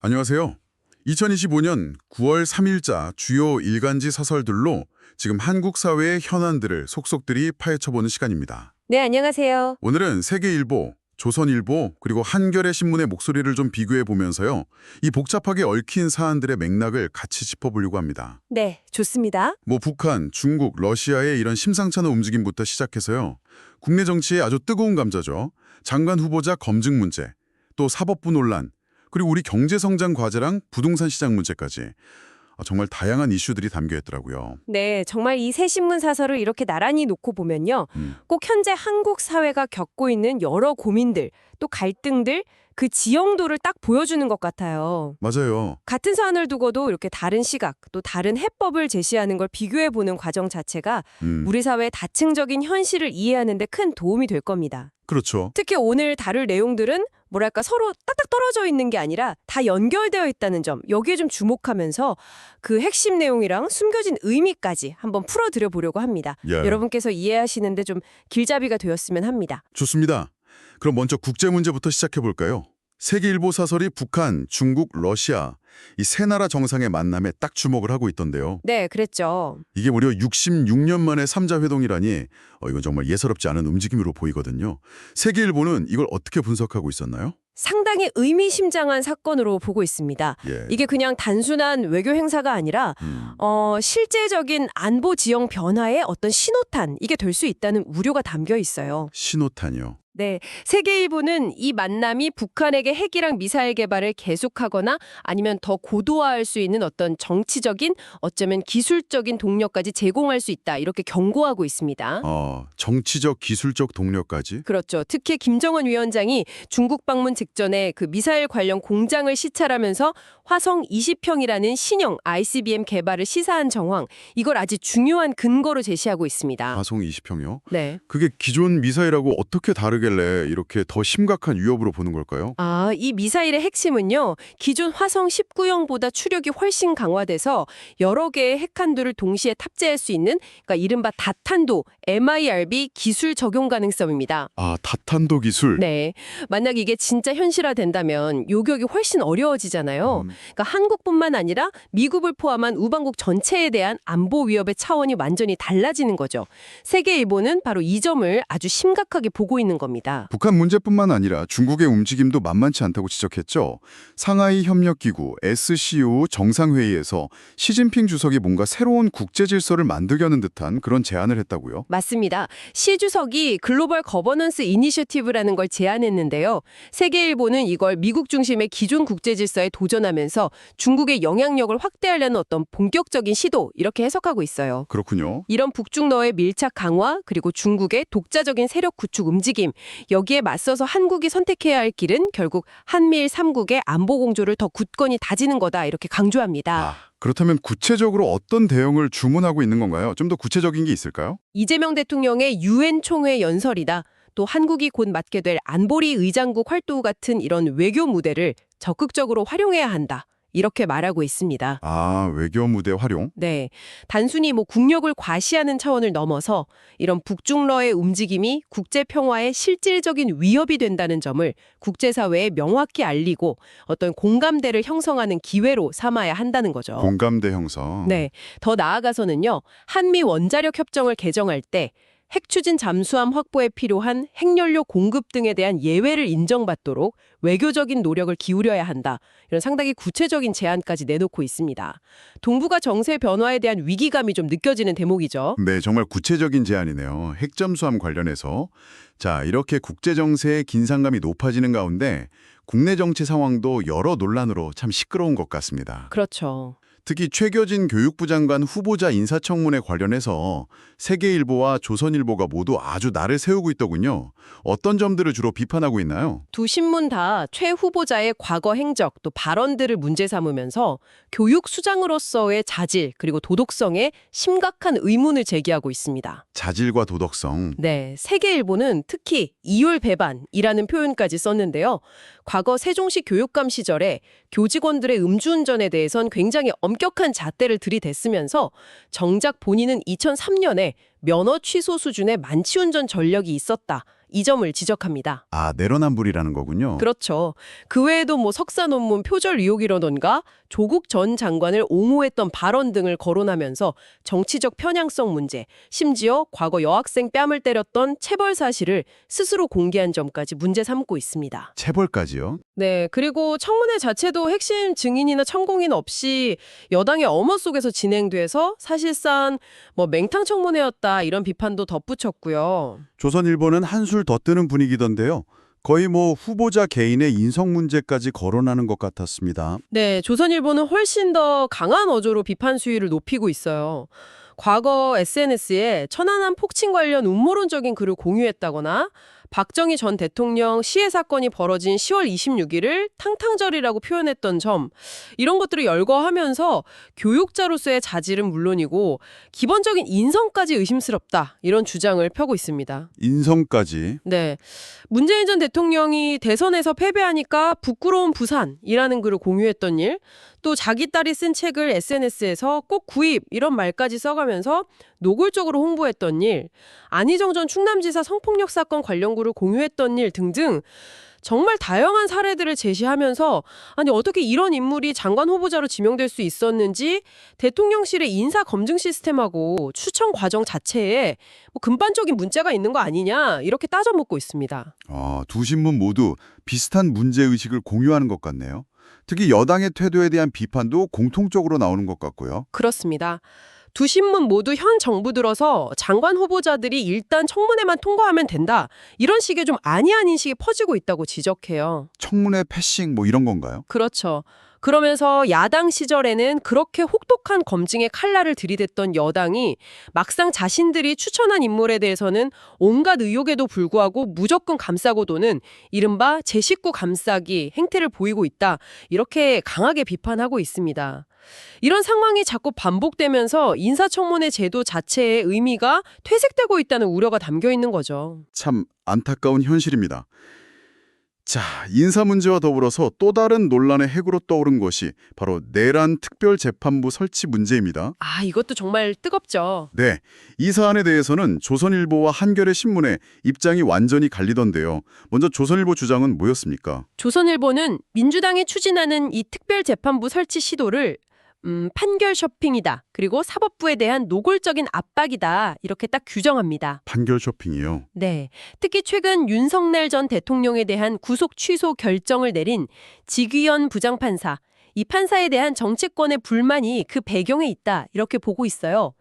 안녕하세요. 2025년 9월 3일자 주요 일간지 사설들로 지금 한국 사회의 현안들을 속속들이 파헤쳐보는 시간입니다. 네, 안녕하세요. 오늘은 세계일보, 조선일보, 그리고 한겨레 신문의 목소리를 좀 비교해 보면서요. 이 복잡하게 얽힌 사안들의 맥락을 같이 짚어보려고 합니다. 네, 좋습니다. 북한, 중국, 러시아의 이런 심상찮은 움직임부터 시작해서요. 국내 정치의 아주 뜨거운 감자죠. 장관 후보자 검증 문제, 또 사법부 논란, 그리고 우리 경제성장 과제랑 부동산 시장 문제까지 정말 다양한 이슈들이 담겨 있더라고요. 네, 정말 이 새 신문 사설을 이렇게 나란히 놓고 보면요. 음, 꼭 현재 한국 사회가 겪고 있는 여러 고민들, 또 갈등들, 그 지형도를 딱 보여주는 것 같아요. 맞아요. 같은 사안을 두고도 이렇게 다른 시각, 또 다른 해법을 제시하는 걸 비교해보는 과정 자체가 우리 사회의 다층적인 현실을 이해하는 데 큰 도움이 될 겁니다. 그렇죠. 특히 오늘 다룰 내용들은 뭐랄까 서로 딱딱 떨어져 있는 게 아니라 다 연결되어 있다는 점, 여기에 좀 주목하면서 그 핵심 내용이랑 숨겨진 의미까지 한번 풀어드려 보려고 합니다. 예. 여러분께서 이해하시는데 좀 길잡이가 되었으면 합니다. 좋습니다. 그럼 먼저 국제 문제부터 시작해 볼까요? 세계일보 사설이 북한, 중국, 러시아 이 세 나라 정상의 만남에 딱 주목을 하고 있던데요. 네, 그랬죠. 이게 무려 66년 만에 3자 회동이라니 이건 정말 예사롭지 않은 움직임으로 보이거든요. 세계일보는 이걸 어떻게 분석하고 있었나요? 상당히 의미심장한 사건으로 보고 있습니다. 예. 이게 그냥 단순한 외교 행사가 아니라 실제적인 안보 지형 변화의 어떤 신호탄, 이게 될 수 있다는 우려가 담겨 있어요. 신호탄이요. 네, 세계일보는 이 만남이 북한에게 핵이랑 미사일 개발을 계속하거나 아니면 더 고도화할 수 있는 어떤 정치적인, 어쩌면 기술적인 동력까지 제공할 수 있다, 이렇게 경고하고 있습니다. 정치적, 기술적 동력까지? 그렇죠. 특히 김정은 위원장이 중국 방문 직전에 그 미사일 관련 공장을 시찰하면서 화성 20형이라는 신형 ICBM 개발을 시사한 정황, 이걸 아주 중요한 근거로 제시하고 있습니다. 화성 20형이요? 네. 그게 기존 미사일하고 어떻게 다르길래 이렇게 더 심각한 위협으로 보는 걸까요? 이 미사일의 핵심은요, 기존 화성 19형보다 추력이 훨씬 강화돼서 여러 개의 핵탄두를 동시에 탑재할 수 있는, 그러니까 이른바 다탄도 MIRB 기술 적용 가능성입니다. 다탄도 기술? 네. 만약 이게 진짜 현실화된다면 요격이 훨씬 어려워지잖아요. 그러니까 한국뿐만 아니라 미국을 포함한 우방국 전체에 대한 안보 위협의 차원이 완전히 달라지는 거죠. 세계일보는 바로 이 점을 아주 심각하게 보고 있는 겁니다. 북한 문제뿐만 아니라 중국의 움직임도 만만치 않다고 지적했죠. 상하이 협력기구 SCO 정상회의에서 시진핑 주석이 뭔가 새로운 국제 질서를 만들려는 듯한 그런 제안을 했다고요? 맞습니다. 시 주석이 글로벌 거버넌스 이니셔티브라는 걸 제안했는데요. 세계일보는 이걸 미국 중심의 기존 국제 질서에 도전하면서 중국의 영향력을 확대하려는 어떤 본격적인 시도, 이렇게 해석하고 있어요. 그렇군요. 이런 북중러의 밀착 강화, 그리고 중국의 독자적인 세력 구축 움직임, 여기에 맞서서 한국이 선택해야 할 길은 결국 한미일 3국의 안보 공조를 더 굳건히 다지는 거다, 이렇게 강조합니다. 그렇다면 구체적으로 어떤 대응을 주문하고 있는 건가요? 좀 더 구체적인 게 있을까요? 이재명 대통령의 유엔 총회 연설이다, 또 한국이 곧 맡게 될 안보리 의장국 활동 같은 이런 외교 무대를 적극적으로 활용해야 한다, 이렇게 말하고 있습니다. 외교 무대 활용? 네, 단순히 국력을 과시하는 차원을 넘어서 이런 북중러의 움직임이 국제 평화에 실질적인 위협이 된다는 점을 국제사회에 명확히 알리고 어떤 공감대를 형성하는 기회로 삼아야 한다는 거죠. 공감대 형성. 네, 더 나아가서는요, 한미 원자력 협정을 개정할 때 핵 추진 잠수함 확보에 필요한 핵연료 공급 등에 대한 예외를 인정받도록 외교적인 노력을 기울여야 한다, 이런 상당히 구체적인 제안까지 내놓고 있습니다. 동북아 정세 변화에 대한 위기감이 좀 느껴지는 대목이죠. 네, 정말 구체적인 제안이네요. 핵잠수함 관련해서. 자, 이렇게 국제정세의 긴장감이 높아지는 가운데 국내 정치 상황도 여러 논란으로 참 시끄러운 것 같습니다. 그렇죠. 특히 최겨진 교육부 장관 후보자 인사청문회 관련해서 세계일보와 조선일보가 모두 아주 날을 세우고 있더군요. 어떤 점들을 주로 비판하고 있나요? 두 신문 다 최 후보자의 과거 행적, 또 발언들을 문제 삼으면서 교육 수장으로서의 자질, 그리고 도덕성에 심각한 의문을 제기하고 있습니다. 자질과 도덕성. 네, 세계일보는 특히 이율배반이라는 표현까지 썼는데요. 과거 세종시 교육감 시절에 교직원들의 음주운전에 대해선 굉장히 엄격한 잣대를 들이댔으면서 정작 본인은 2003년에 면허 취소 수준의 만취운전 전력이 있었다, 이 점을 지적합니다. 아, 내로남불이라는 거군요. 그렇죠. 그 외에도 뭐 석사 논문 표절 의혹이라던가 조국 전 장관을 옹호했던 발언 등을 거론하면서 정치적 편향성 문제, 심지어 과거 여학생 뺨을 때렸던 체벌 사실을 스스로 공개한 점까지 문제 삼고 있습니다. 체벌까지요? 네, 그리고 청문회 자체도 핵심 증인이나 참고인 없이 여당의 엄호 속에서 진행돼서 사실상 뭐 맹탕 청문회였다 이런 비판도 덧붙였고요. 조선일보는 한술 더 뜨는 분위기던데요. 거의 뭐 후보자 개인의 인성 문제까지 거론하는 것 같았습니다. 네, 조선일보는 훨씬 더 강한 어조로 비판 수위를 높이고 있어요. 과거 SNS에 천안함 폭침 관련 음모론적인 글을 공유했다거나 박정희 전 대통령 시해 사건이 벌어진 10월 26일을 탕탕절이라고 표현했던 점, 이런 것들을 열거하면서 교육자로서의 자질은 물론이고 기본적인 인성까지 의심스럽다 이런 주장을 펴고 있습니다. 인성까지. 네, 문재인 전 대통령이 대선에서 패배하니까 부끄러운 부산이라는 글을 공유했던 일, 또 자기 딸이 쓴 책을 SNS에서 꼭 구입 이런 말까지 써가면서 노골적으로 홍보했던 일, 안희정 전 충남지사 성폭력 사건 관련 글을 공유했던 일 등등 정말 다양한 사례들을 제시하면서 아니 어떻게 이런 인물이 장관 후보자로 지명될 수 있었는지 대통령실의 인사 검증 시스템하고 추천 과정 자체에 뭐 근반적인 문제가 있는 거 아니냐 이렇게 따져묻고 있습니다. 두 신문 모두 비슷한 문제의식을 공유하는 것 같네요. 특히 여당의 태도에 대한 비판도 공통적으로 나오는 것 같고요. 그렇습니다. 두 신문 모두 현 정부 들어서 장관 후보자들이 일단 청문회만 통과하면 된다. 이런 식의 좀 아니한 인식이 퍼지고 있다고 지적해요. 청문회 패싱 뭐 이런 건가요? 그렇죠. 그러면서 야당 시절에는 그렇게 혹독한 검증의 칼날을 들이댔던 여당이 막상 자신들이 추천한 인물에 대해서는 온갖 의혹에도 불구하고 무조건 감싸고 도는 이른바 제 식구 감싸기 행태를 보이고 있다. 이렇게 강하게 비판하고 있습니다. 이런 상황이 자꾸 반복되면서 인사청문회 제도 자체의 의미가 퇴색되고 있다는 우려가 담겨 있는 거죠. 참 안타까운 현실입니다. 자, 인사 문제와 더불어서 또 다른 논란의 핵으로 떠오른 것이 바로 내란 특별재판부 설치 문제입니다. 아, 이것도 정말 뜨겁죠. 네, 이 사안에 대해서는 조선일보와 한겨레 신문의 입장이 완전히 갈리던데요. 먼저 조선일보 주장은 뭐였습니까? 조선일보는 민주당이 추진하는 이 특별재판부 설치 시도를 판결 쇼핑이다. 그리고 사법부에 대한 노골적인 압박이다. 이렇게 딱 규정합니다. 판결 쇼핑이요. 네. 특히 최근 윤석열 전 대통령에 대한 구속 취소 결정을 내린 직위원 부장판사, 이 판사에 대한 정치권의 불만이 그 배경에 있다. 이렇게 보고 있어요.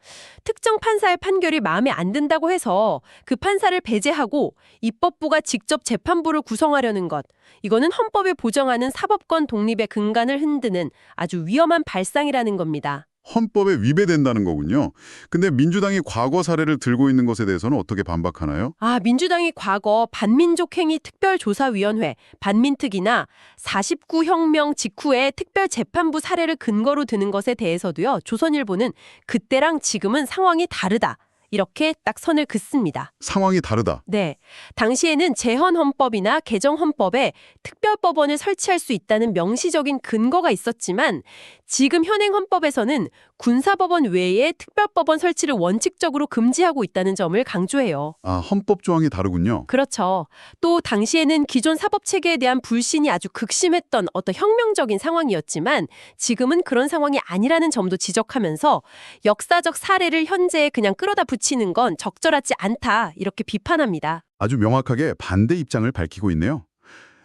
특정 판사의 판결이 마음에 안 든다고 해서 그 판사를 배제하고 입법부가 직접 재판부를 구성하려는 것. 이거는 헌법에 보장하는 사법권 독립의 근간을 흔드는 아주 위험한 발상이라는 겁니다. 헌법에 위배된다는 거군요. 근데 민주당이 과거 사례를 들고 있는 것에 대해서는 어떻게 반박하나요? 민주당이 과거 반민족행위 특별조사위원회, 반민특위나 49혁명 직후의 특별재판부 사례를 근거로 드는 것에 대해서도요. 조선일보는 그때랑 지금은 상황이 다르다. 이렇게 딱 선을 긋습니다. 상황이 다르다. 네. 당시에는 재헌헌법이나 개정헌법에 특별법원을 설치할 수 있다는 명시적인 근거가 있었지만 지금 현행 헌법에서는 군사법원 외에 특별법원 설치를 원칙적으로 금지하고 있다는 점을 강조해요. 헌법 조항이 다르군요. 그렇죠. 또 당시에는 기존 사법체계에 대한 불신이 아주 극심했던 어떤 혁명적인 상황이었지만 지금은 그런 상황이 아니라는 점도 지적하면서 역사적 사례를 현재에 그냥 끌어다 붙이는 건 적절하지 않다 이렇게 비판합니다. 아주 명확하게 반대 입장을 밝히고 있네요.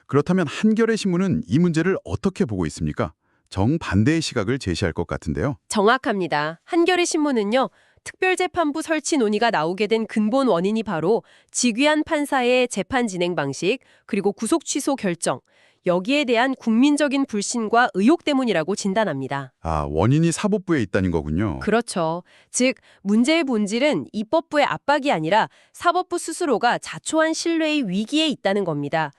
그렇다면 한겨레 신문은 이 문제를 어떻게 보고 있습니까? 정반대의 시각을 제시할 것 같은데요. 정확합니다. 한겨레 신문은요. 특별재판부 설치 논의가 나오게 된 근본 원인이 바로 직위한 판사의 재판 진행 방식 그리고 구속 취소 결정, 여기에 대한 국민적인 불신과 의혹 때문이라고 진단합니다. 원인이 사법부에 있다는 거군요. 그렇죠. 즉 문제의 본질은 입법부의 압박이 아니라 사법부 스스로가 자초한 신뢰의 위기에 있다는 겁니다.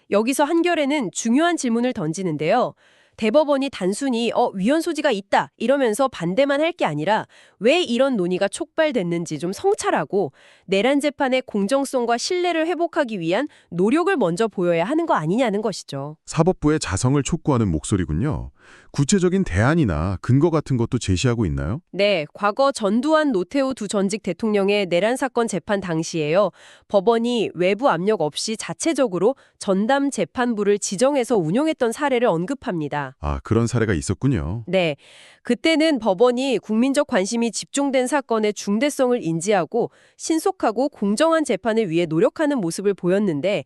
여기서 한겨레는 중요한 질문을 던지는데요. 대법원이 단순히 위헌 소지가 있다 이러면서 반대만 할 게 아니라 왜 이런 논의가 촉발됐는지 좀 성찰하고 내란 재판의 공정성과 신뢰를 회복하기 위한 노력을 먼저 보여야 하는 거 아니냐는 것이죠. 사법부의 자성을 촉구하는 목소리군요. 구체적인 대안이나 근거 같은 것도 제시하고 있나요? 네, 과거 전두환 노태우 두 전직 대통령의 내란 사건 재판 당시에요. 법원이 외부 압력 없이 자체적으로 전담 재판부를 지정해서 운영했던 사례를 언급합니다. 아, 그런 사례가 있었군요. 네, 그때는 법원이 국민적 관심이 집중된 사건의 중대성을 인지하고 신속하고 공정한 재판을 위해 노력하는 모습을 보였는데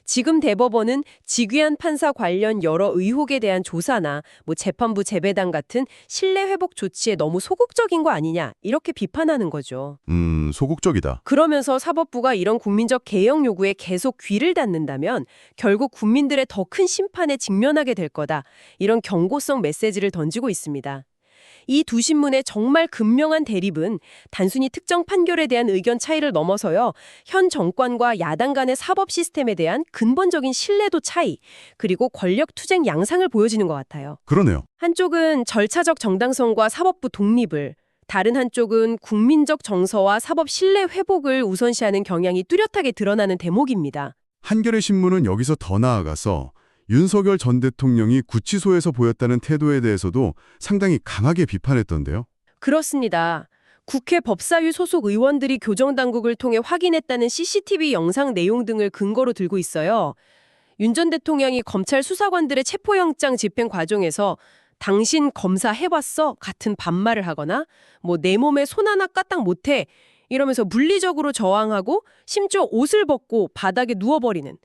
지금 대법원은 직위한 판사 관련 여러 의혹에 대한 조사나 재판부 재배당 같은 신뢰 회복 조치에 너무 소극적인 거 아니냐 이렇게 비판하는 거죠. 소극적이다. 그러면서 사법부가 이런 국민적 개혁 요구에 계속 귀를 닫는다면 결국 국민들의 더 큰 심판에 직면하게 될 거다. 이런 경고성 메시지를 던지고 있습니다. 이 두 신문의 정말 극명한 대립은 단순히 특정 판결에 대한 의견 차이를 넘어서요. 현 정권과 야당 간의 사법 시스템에 대한 근본적인 신뢰도 차이, 그리고 권력 투쟁 양상을 보여지는 것 같아요. 그러네요. 한쪽은 절차적 정당성과 사법부 독립을, 다른 한쪽은 국민적 정서와 사법 신뢰 회복을 우선시하는 경향이 뚜렷하게 드러나는 대목입니다. 한겨레 신문은 여기서 더 나아가서 윤석열 전 대통령이 구치소에서 보였다는 태도에 대해서도 상당히 강하게 비판했던데요. 그렇습니다. 국회 법사위 소속 의원들이 교정당국을 통해 확인했다는 CCTV 영상 내용 등을 근거로 들고 있어요. 윤 전 대통령이 검찰 수사관들의 체포영장 집행 과정에서 당신 검사 해봤어? 같은 반말을 하거나 내 몸에 손 하나 까딱 못해 이러면서 물리적으로 저항하고 심지어 옷을 벗고 바닥에 누워버리는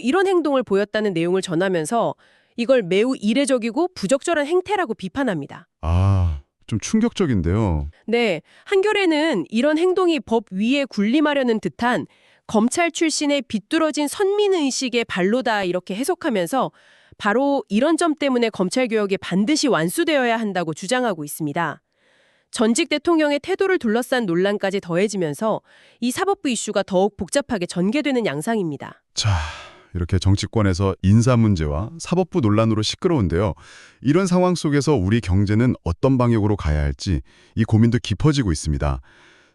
이런 행동을 보였다는 내용을 전하면서 이걸 매우 이례적이고 부적절한 행태라고 비판합니다. 아, 좀 충격적인데요. 네, 한겨레는 이런 행동이 법 위에 군림하려는 듯한 검찰 출신의 비뚤어진 선민의식의 발로다 이렇게 해석하면서 바로 이런 점 때문에 검찰개혁이 반드시 완수되어야 한다고 주장하고 있습니다. 전직 대통령의 태도를 둘러싼 논란까지 더해지면서 이 사법부 이슈가 더욱 복잡하게 전개되는 양상입니다. 자, 이렇게 정치권에서 인사 문제와 사법부 논란으로 시끄러운데요. 이런 상황 속에서 우리 경제는 어떤 방향으로 가야 할지 이 고민도 깊어지고 있습니다.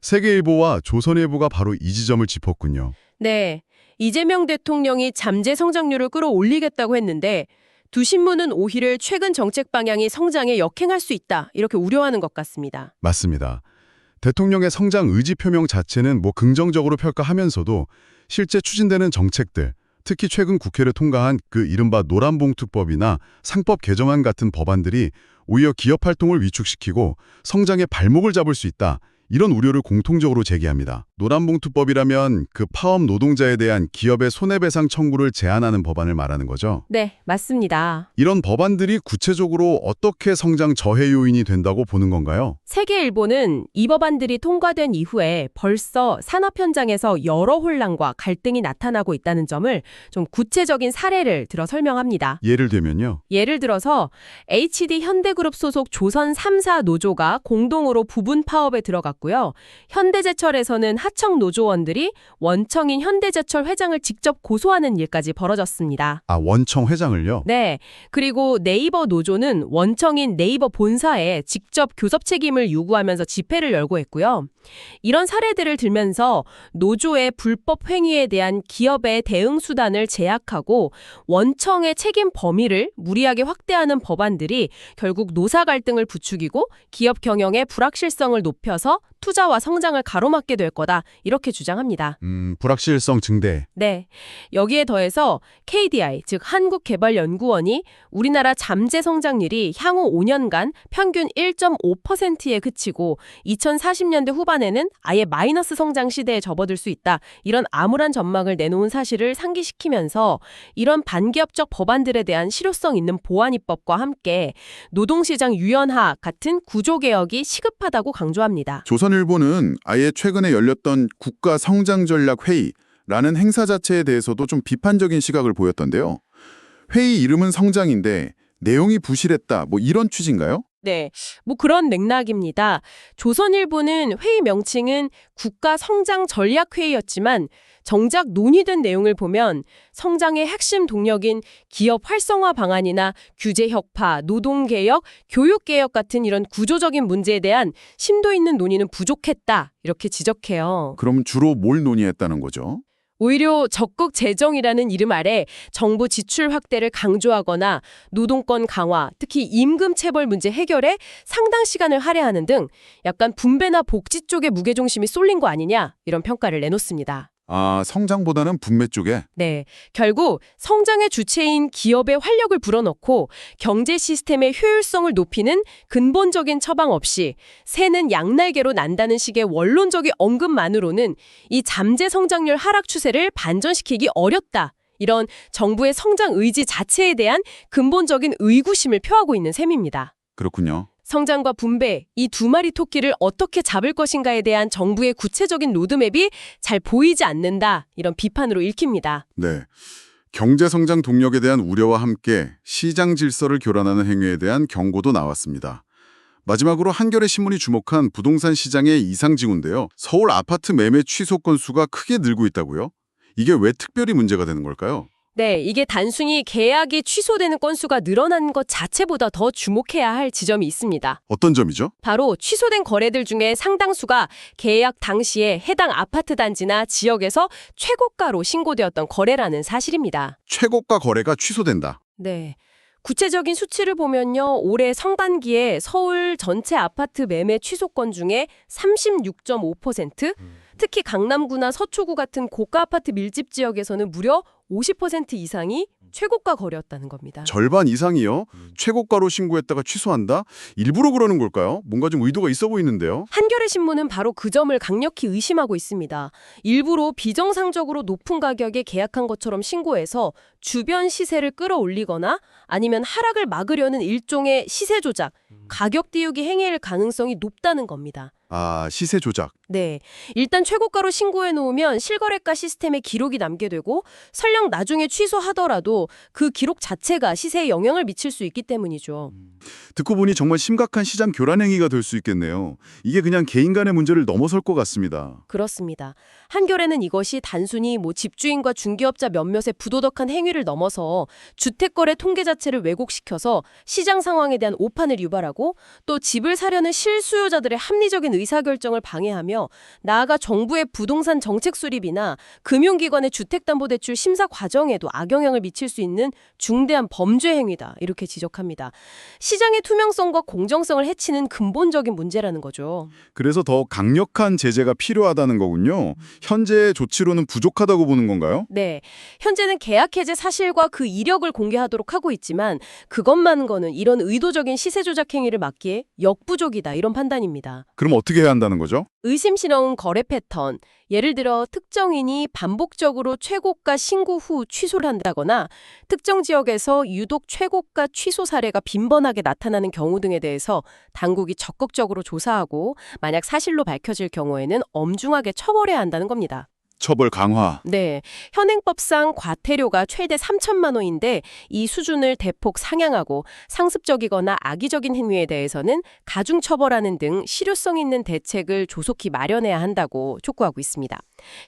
세계일보와 조선일보가 바로 이 지점을 짚었군요. 네, 이재명 대통령이 잠재 성장률을 끌어올리겠다고 했는데 두 신문은 오히려 최근 정책 방향이 성장에 역행할 수 있다 이렇게 우려하는 것 같습니다. 맞습니다. 대통령의 성장 의지 표명 자체는 긍정적으로 평가하면서도 실제 추진되는 정책들, 특히 최근 국회를 통과한 그 이른바 노란봉투법이나 상법 개정안 같은 법안들이 오히려 기업 활동을 위축시키고 성장의 발목을 잡을 수 있다. 이런 우려를 공통적으로 제기합니다. 노란봉투법이라면 그 파업 노동자에 대한 기업의 손해배상 청구를 제한하는 법안을 말하는 거죠. 네, 맞습니다. 이런 법안들이 구체적으로 어떻게 성장 저해 요인이 된다고 보는 건가요? 세계일보는 이 법안들이 통과된 이후에 벌써 산업 현장에서 여러 혼란과 갈등이 나타나고 있다는 점을 좀 구체적인 사례를 들어 설명합니다. 예를 들면요. 예를 들어서 HD 현대그룹 소속 조선 3사 노조가 공동으로 부분 파업에 들어갔고요. 현대제철에서는 하청 노조원들이 원청인 현대제철 회장을 직접 고소하는 일까지 벌어졌습니다. 아, 원청 회장을요? 네. 그리고 네이버 노조는 원청인 네이버 본사에 직접 교섭 책임을 요구하면서 집회를 열고 했고요. 이런 사례들을 들면서 노조의 불법 행위에 대한 기업의 대응 수단을 제약하고 원청의 책임 범위를 무리하게 확대하는 법안들이 결국 노사 갈등을 부추기고 기업 경영의 불확실성을 높여서 투자와 성장을 가로막게 될 거다 이렇게 주장합니다. 불확실성 증대. 네. 여기에 더해서 KDI, 즉 한국개발연구원이 우리나라 잠재 성장률이 향후 5년간 평균 1.5%에 그치고 2040년대 후반에는 아예 마이너스 성장 시대에 접어들 수 있다. 이런 암울한 전망을 내놓은 사실을 상기시키면서 이런 반기업적 법안들에 대한 실효성 있는 보완 입법과 함께 노동시장 유연화 같은 구조개혁이 시급하다고 강조합니다. 조선일보는 아예 최근에 열렸던 국가성장전략회의라는 행사 자체에 대해서도 좀 비판적인 시각을 보였던데요. 회의 이름은 성장인데 내용이 부실했다, 이런 취지인가요? 네, 그런 맥락입니다. 조선일보는 회의 명칭은 국가성장전략회의였지만 정작 논의된 내용을 보면 성장의 핵심 동력인 기업 활성화 방안이나 규제 혁파, 노동개혁, 교육개혁 같은 이런 구조적인 문제에 대한 심도 있는 논의는 부족했다 이렇게 지적해요. 그럼 주로 뭘 논의했다는 거죠? 오히려 적극 재정이라는 이름 아래 정부 지출 확대를 강조하거나 노동권 강화, 특히 임금 체벌 문제 해결에 상당 시간을 할애하는 등 약간 분배나 복지 쪽에 무게중심이 쏠린 거 아니냐 이런 평가를 내놓습니다. 아, 성장보다는 분배 쪽에? 네, 결국 성장의 주체인 기업의 활력을 불어넣고 경제 시스템의 효율성을 높이는 근본적인 처방 없이 새는 양날개로 난다는 식의 원론적인 언급만으로는 이 잠재 성장률 하락 추세를 반전시키기 어렵다. 이런 정부의 성장 의지 자체에 대한 근본적인 의구심을 표하고 있는 셈입니다. 그렇군요. 성장과 분배, 이 두 마리 토끼를 어떻게 잡을 것인가에 대한 정부의 구체적인 로드맵이 잘 보이지 않는다. 이런 비판으로 읽힙니다. 네. 경제 성장 동력에 대한 우려와 함께 시장 질서를 교란하는 행위에 대한 경고도 나왔습니다. 마지막으로 한겨레 신문이 주목한 부동산 시장의 이상 징후인데요. 서울 아파트 매매 취소 건수가 크게 늘고 있다고요? 이게 왜 특별히 문제가 되는 걸까요? 네, 이게 단순히 계약이 취소되는 건수가 늘어난 것 자체보다 더 주목해야 할 지점이 있습니다. 어떤 점이죠? 바로 취소된 거래들 중에 상당수가 계약 당시에 해당 아파트 단지나 지역에서 최고가로 신고되었던 거래라는 사실입니다. 최고가 거래가 취소된다. 네. 구체적인 수치를 보면요. 올해 상반기에 서울 전체 아파트 매매 취소 건 중에 36.5%, 특히 강남구나 서초구 같은 고가 아파트 밀집 지역에서는 무려 50% 이상이 최고가 거래였다는 겁니다. 절반 이상이요? 최고가로 신고했다가 취소한다? 일부러 그러는 걸까요? 뭔가 좀 의도가 있어 보이는데요. 한겨레 신문은 바로 그 점을 강력히 의심하고 있습니다. 일부러 비정상적으로 높은 가격에 계약한 것처럼 신고해서 주변 시세를 끌어올리거나 아니면 하락을 막으려는 일종의 시세 조작, 가격 띄우기 행위일 가능성이 높다는 겁니다. 아, 시세 조작. 네. 일단 최고가로 신고해 놓으면 실거래가 시스템에 기록이 남게 되고 설령 나중에 취소하더라도 그 기록 자체가 시세에 영향을 미칠 수 있기 때문이죠. 듣고 보니 정말 심각한 시장 교란 행위가 될 수 있겠네요. 이게 그냥 개인 간의 문제를 넘어설 것 같습니다. 그렇습니다. 한겨레는 이것이 단순히 집주인과 중개업자 몇몇의 부도덕한 행위를 넘어서 주택거래 통계 자체를 왜곡시켜서 시장 상황에 대한 오판을 유발하고 또 집을 사려는 실수요자들의 합리적인 의사결정을 방해하며 나아가 정부의 부동산 정책 수립이나 금융기관의 주택담보대출 심사 과정에도 악영향을 미칠 수 있는 중대한 범죄 행위다. 이렇게 지적합니다. 시장의 투명성과 공정성을 해치는 근본적인 문제라는 거죠. 그래서 더 강력한 제재가 필요하다는 거군요. 현재의 조치로는 부족하다고 보는 건가요? 네. 현재는 계약 해제 사실과 그 이력을 공개하도록 하고 있지만 그것만으로는 이런 의도적인 시세 조작 행위를 막기에 역부족이다. 이런 판단입니다. 그럼 어떻게 해야 한다는 거죠? 의심스러운 거래 패턴, 예를 들어 특정인이 반복적으로 최고가 신고 후 취소를 한다거나 특정 지역에서 유독 최고가 취소 사례가 빈번하게 나타나는 경우 등에 대해서 당국이 적극적으로 조사하고 만약 사실로 밝혀질 경우에는 엄중하게 처벌해야 한다는 겁니다. 처벌 강화. 네, 현행법상 과태료가 최대 3천만 원인데 이 수준을 대폭 상향하고 상습적이거나 악의적인 행위에 대해서는 가중 처벌하는 등 실효성 있는 대책을 조속히 마련해야 한다고 촉구하고 있습니다.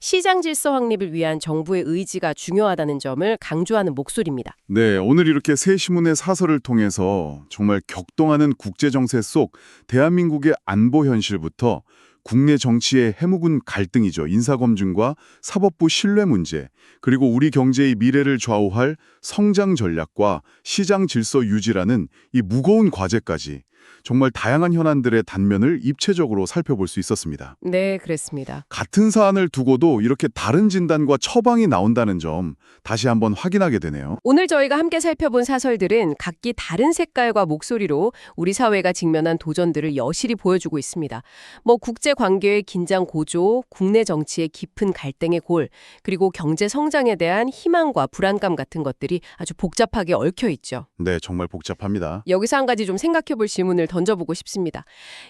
시장 질서 확립을 위한 정부의 의지가 중요하다는 점을 강조하는 목소리입니다. 네, 오늘 이렇게 새 신문의 사설을 통해서 정말 격동하는 국제 정세 속 대한민국의 안보 현실부터 국내 정치의 해묵은 갈등이죠. 인사검증과 사법부 신뢰 문제, 그리고 우리 경제의 미래를 좌우할 성장 전략과 시장 질서 유지라는 이 무거운 과제까지 정말 다양한 현안들의 단면을 입체적으로 살펴볼 수 있었습니다. 네, 그랬습니다. 같은 사안을 두고도 이렇게 다른 진단과 처방이 나온다는 점 다시 한번 확인하게 되네요. 오늘 저희가 함께 살펴본 사설들은 각기 다른 색깔과 목소리로 우리 사회가 직면한 도전들을 여실히 보여주고 있습니다. 국제 관계의 긴장 고조, 국내 정치의 깊은 갈등의 골, 그리고 경제 성장에 대한 희망과 불안감 같은 것들이 아주 복잡하게 얽혀 있죠. 네, 정말 복잡합니다. 여기서 한 가지 좀 생각해 볼 질문을 던져보고 싶습니다.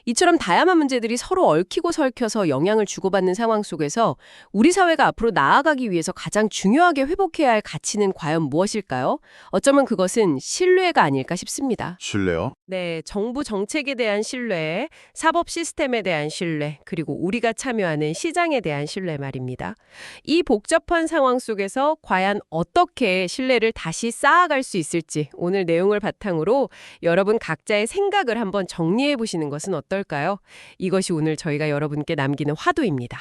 이처럼 다양한 문제들이 서로 얽히고 설켜서 영향을 주고받는 상황 속에서 우리 사회가 앞으로 나아가기 위해서 가장 중요하게 회복해야 할 가치는 과연 무엇일까요? 어쩌면 그것은 신뢰가 아닐까 싶습니다. 신뢰요? 네, 정부 정책에 대한 신뢰, 사법 시스템에 대한 신뢰, 그리고 우리가 참여하는 시장에 대한 신뢰 말입니다. 이 복잡한 상황 속에서 과연 어떻게 신뢰를 다시 쌓아갈 수 있을지 오늘 내용을 바탕으로 여러분 각자의 생각을 한번 정리해 보시는 것은 어떨까요? 이것이 오늘 저희가 여러분께 남기는 화두입니다.